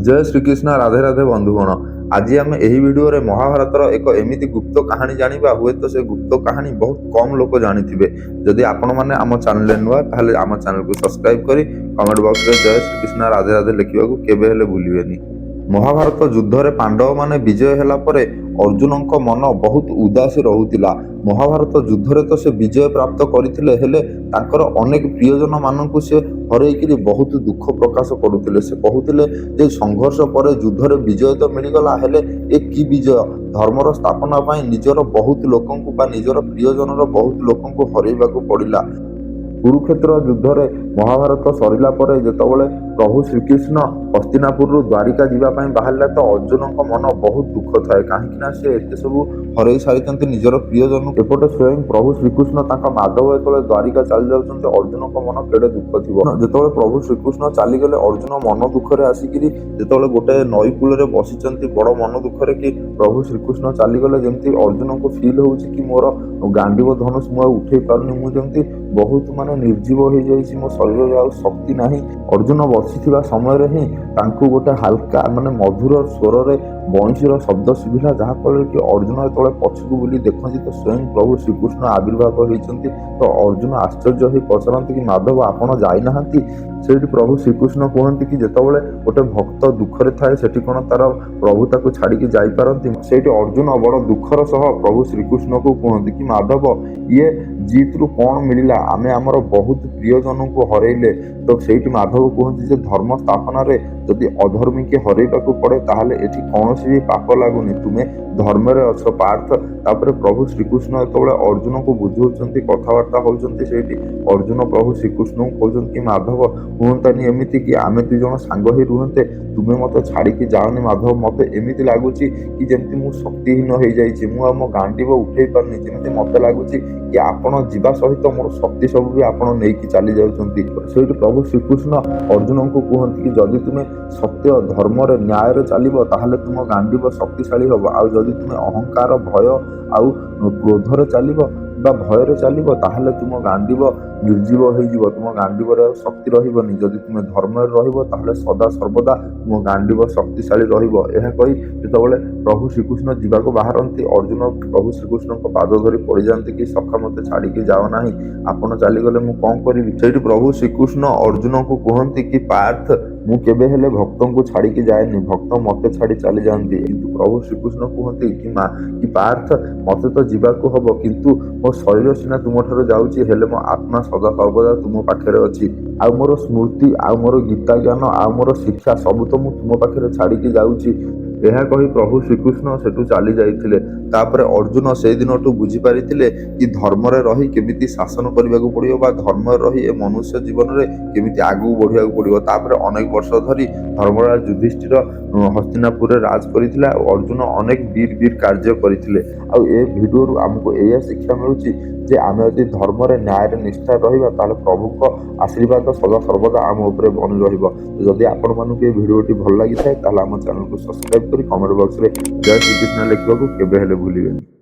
जय श्रीकृष्ण राधे राधे बंधुगण। आज आम यही भिडियो महाभारतर एक एमती गुप्त कहानी जाना हुए तो से गुप्त कहानी बहुत कम लोग जानी। जदि आपण मैंने आम चैनल नुआ ताहले आम चैनल को सब्सक्राइब करी कमेंट बॉक्स में जय श्रीकृष्ण राधे राधे लिखा केबे हेले भूलिबेनी। महाभारत युद्ध रे पांडव माने विजय होला परे अर्जुन मन बहुत उदासी रहुतिला। महाभारत युद्ध रे तो से विजय प्राप्त करथिले हेले तांकर अनेक प्रियजन माननकु से हरैकिरी बहुत दुख प्रकाश करुथिले। से कहूथिले जे संघर्ष पर युद्ध रे विजय तो मिलगला हेले ए की विजय धर्मर स्थापना पाई निजर बहुत लोकंकु बा निजर प्रियजनर बहुत लोकंकु हरैबाकु पड़िला। कुरुक्षेत्र युद्ध रे महाभारत सरिला परे जेतबेले प्रभु श्रीकृष्ण हस्तिनापुर द्वारिका जीवाई बाहर तो अर्जुन मन बहुत दुख थाए कहीं से एत सब हरई सारी निजर प्रियजन। एपटे स्वयं प्रभु श्रीकृष्ण माधव जो द्वारिका चली जाऊँ अर्जुन मन केड़े दुख थी। जो प्रभु श्रीकृष्ण चलीगले अर्जुन मन दुखरे आसिक जो गोटे नई कूल बसी बड़ मन दुखरे कि प्रभु श्रीकृष्ण चलीगले जमी अर्जुन को फिल हो मोर गांडीव धनुष मुझे उठे पारुनी मुझे बहुत माने निर्जीव हो जाइए मो शरीर आ शक्ति ना। अर्जुन बसी समय ही गोटे हाल्का माने मधुर स्वर रे बंशीर शब्द शुभिला जहाँफल कि अर्जुन जो पछकू बुली देखती तो स्वयं प्रभु श्रीकृष्ण आविर्भाव होती। तो अर्जुन आश्चर्य हो पचारती कि माधव आपण जाइना से प्रभु श्रीकृष्ण कहते कि जितेबाला गोटे भक्त दुखरे थाए से कौन तार प्रभु ताको छाड़ी जापारती से अर्जुन बड़ दुखर सह प्रभु श्रीकृष्ण को कहते कि माधव ये जीत रु कौन मिलला आमे आमर बहुत प्रियजन को हरैले। तो से माधव कहते धर्म स्थापन जदि अधर्मी के हरैबा पड़े ताहले एठी कौन भी पाप लगुनि तुम्हें धर्म रे अछ पार्थ। तापर प्रभु श्रीकृष्ण जो अर्जुन को बुझाऊँ कथबार्ता होती से अर्जुन प्रभु श्रीकृष्ण को कहते कि माधव कहतानी एमती कि आमे दु जण सांग ही रुहते तुम्हें मत छाड़ी जाओनी माधव मत एमती लगुच कि जमी मु शक्तिहीन हो जाइए मु मो गांडीव उठे पारनी जमी मत लगुच कि आपण जीवा सहित मोर शक्ति सब भी आपण नहीं चली जाउछंती। से प्रभु श्रीकृष्ण अर्जुन को कहते कि जदि तुम्हें सत्य धर्म न्याय चलो ताहले तुम गांडीव शक्तिशाली हम आ जदि तुम्हें अहंकार भय आउ क्रोधर चलो भयर चलो ताहले तुम गांडीव निर्जीव हो तुम गांडीव शक्ति रही जदि तुम धर्म रही सदा सर्वदा तुम गांडीव शक्तिशाली रही जितेबाला प्रभु श्रीकृष्ण जीवाक बाहरती अर्जुन प्रभु श्रीकृष्ण पाद धरी पड़ जाती कि सखा मत छाड़ी जाओ ना आपड़ चलीगले मुझे कौन करी। से प्रभु श्रीकृष्ण अर्जुन को कहते कि पार्थ मु केबे हेले भक्त को छाड़ी जाएनि भक्त मत छाड़ी चली जाती किंतु प्रभु श्रीकृष्ण कहते कि पार्थ मत तो जीवाक हम किंतु मो शरीर सीना तुम ठार जाऊँगी हेले मो आत्मा सदा सर्वदा तुम पाखे अच्छी आ मोर स्मृति आ मोर गीता ज्ञान आ मोर शिक्षा सब तो मुझ तुम पाखे छाड़ी जाऊँगी। यह कही प्रभु श्रीकृष्ण सेठू चली जाइथिले। तापर अर्जुन से दिन बुझी पारी कि धर्म रही केमिति शासन करने को पड़ो बा धर्म रही ए मनुष्य जीवन में केमिति आगू बढ़िया पड़ो। तापर अनेक वर्ष धरी धर्मराज युधिष्ठिर हस्तिनापुर राज करथिला अर्जुन अनेक वीर वीर कार्य करथिले। आ ए वीडियो आमको यह शिक्षा मिलूँ जे आम यदि धर्म न्याय निष्ठा रहा ताले प्रभु को आशीर्वाद सदा सर्वदा आम उपरे बनी रहिबो। जदि आपण मानक भिडियोटी भल लगी थाए ताले आम चैनल को सब्सक्राइब करी कमेंट बॉक्स रे जय श्रीकृष्ण लिखा केबे हेले भूलिबेनी।